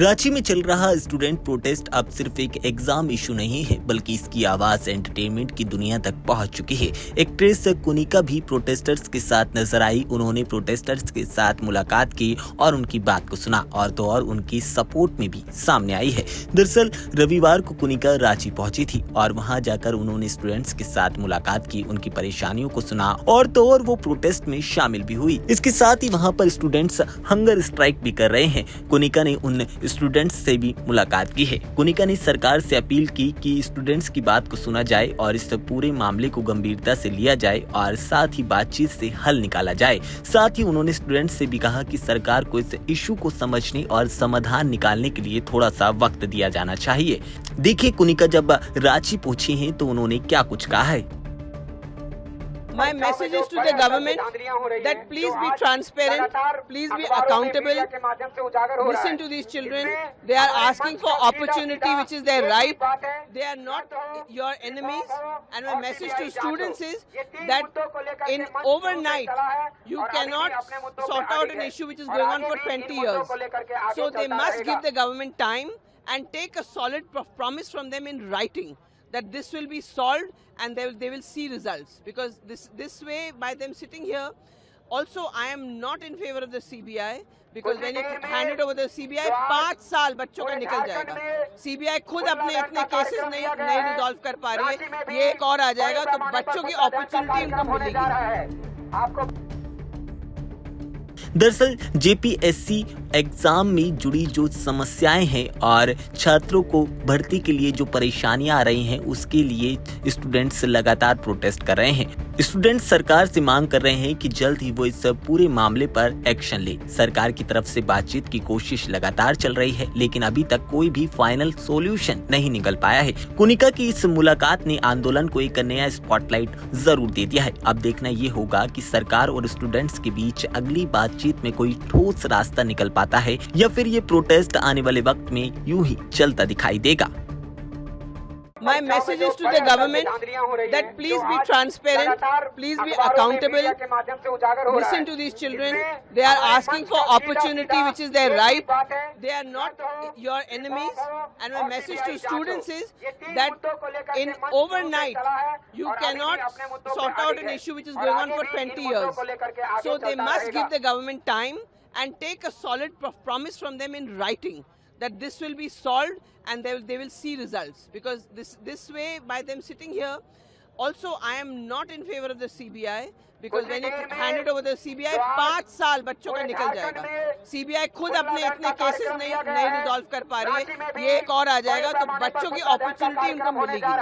रांची में चल रहा स्टूडेंट प्रोटेस्ट अब सिर्फ एक एग्जाम इशू नहीं है, बल्कि इसकी आवाज एंटरटेनमेंट की दुनिया तक पहुंच चुकी है। एक्ट्रेस कुनिका भी प्रोटेस्टर्स के साथ नजर आई। उन्होंने प्रोटेस्टर्स के साथ मुलाकात की और उनकी बात को सुना और तो और उनकी सपोर्ट में भी सामने आई है। दरअसल रविवार को कुनिका रांची पहुंची थी और वहां जाकर उन्होंने स्टूडेंट्स के साथ मुलाकात की, उनकी परेशानियों को सुना और तो और वो प्रोटेस्ट में शामिल भी हुई। इसके साथ ही वहाँ पर स्टूडेंट्स हंगर स्ट्राइक भी कर रहे हैं। कुनिका ने उन स्टूडेंट्स से भी मुलाकात की है। कुनिका ने सरकार से अपील की कि स्टूडेंट्स की बात को सुना जाए और इस पूरे मामले को गंभीरता से लिया जाए और साथ ही बातचीत से हल निकाला जाए। साथ ही उन्होंने स्टूडेंट्स से भी कहा कि सरकार को इस इशू को समझने और समाधान निकालने के लिए थोड़ा सा वक्त दिया जाना चाहिए। देखिए कुनिका जब रांची पहुंची हैं तो उन्होंने क्या कुछ कहा है। My message is to the government that please be transparent, please be accountable, listen to these children. They are asking for opportunity, which is their right. They are not your enemies. And my message to students is that in overnight, you cannot sort out an issue which is going on for 20 years. So they must give the government time and take a solid promise from them in writing that this will be solved and they will see results, because this way, by them sitting here, also I am not in favor of the CBI, because when you hand it over the CBI 5 साल बच्चों का निकल जाएगा। CBI खुद अपने इतने cases नहीं resolve कर पा रही है, ये एक और आ जाएगा तो बच्चों की अपॉर्चुनिटी उनको मिलेगी। दरअसल जेपीएससी एग्जाम में जुड़ी जो समस्याएं हैं और छात्रों को भर्ती के लिए जो परेशानियां आ रही हैं, उसके लिए स्टूडेंट्स लगातार प्रोटेस्ट कर रहे हैं। स्टूडेंट्स सरकार से मांग कर रहे हैं कि जल्द ही वो इस पूरे मामले पर एक्शन ले। सरकार की तरफ से बातचीत की कोशिश लगातार चल रही है, लेकिन अभी तक कोई भी फाइनल सॉल्यूशन नहीं निकल पाया है। कुनिका की इस मुलाकात ने आंदोलन को एक नया स्पॉटलाइट जरूर दे दिया है। अब देखना ये होगा कि सरकार और स्टूडेंट्स के बीच अगली बातचीत में कोई ठोस रास्ता निकल पाता है या फिर ये प्रोटेस्ट आने वाले वक्त में यूं ही चलता दिखाई देगा। My message is to the government that please be transparent, please be accountable, listen to these children. They are asking for opportunity, which is their right. They are not your enemies. And my message to students is that in overnight, you cannot sort out an issue which is going on for 20 years. So they must give the government time and take a solid promise from them in writing that this will be solved and they will see results, because this way, by them sitting here, also I am not in favor of the CBI, because when you hand it over the CBI 5 साल बच्चों का निकल जाएगा। CBI खुद अपने इतने cases नहीं resolve कर पा रही है, ये एक और आ जाएगा तो बच्चों की अपॉर्चुनिटी उनको मिलेगी।